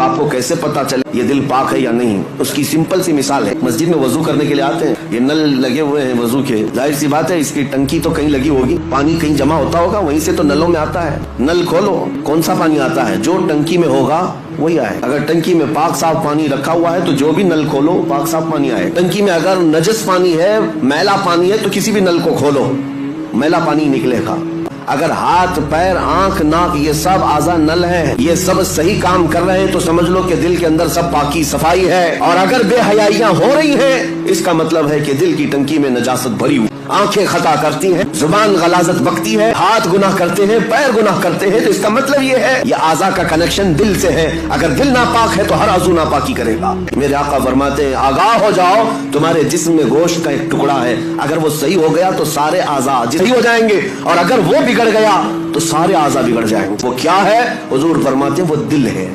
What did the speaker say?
अब आपको कैसे पता चले ये दिल पाक है या नहीं? उसकी सिंपल सी मिसाल है, मस्जिद में वजू करने के लिए आते हैं, ये नल लगे हुए हैं वजू के, जाहिर सी बात है इसकी टंकी तो कहीं लगी होगी, पानी कहीं जमा होता होगा, वहीं से तो नलों में आता है। नल खोलो, कौन सा पानी आता है? जो टंकी में होगा वही आए। अगर टंकी में पाक साफ पानी रखा हुआ है तो जो भी नल खोलो पाक साफ पानी आए। टंकी में अगर नजस पानी है, मैला पानी है, तो किसी भी नल को खोलो मैला पानी निकलेगा। अगर हाथ पैर आंख नाक ये सब आज़ा नल है, ये सब सही काम कर रहे हैं, तो समझ लो कि दिल के अंदर सब पाकी सफाई है। और अगर बेहयाइयां हो रही हैं, इसका मतलब है कि दिल की टंकी में नजासत भरी हुई। आंखें खता करती हैं, जुबान गलाजत बकती है, हाथ गुनाह करते हैं, पैर गुनाह करते हैं, तो इसका मतलब ये है ये आज़ा का कनेक्शन दिल से है। अगर दिल नापाक है तो हर आज़ू नापाकी करेगा। मेरे आका फरमाते हैं, आगाह हो जाओ, तुम्हारे जिस्म में गोश्त का एक टुकड़ा है, अगर वो सही हो गया तो सारे आज़ा सही हो जाएंगे, और अगर वो बिगड़ गया तो सारे आज़ा बिगड़ जाएंगे। वो क्या है? हुजूर फरमाते हैं वो दिल है।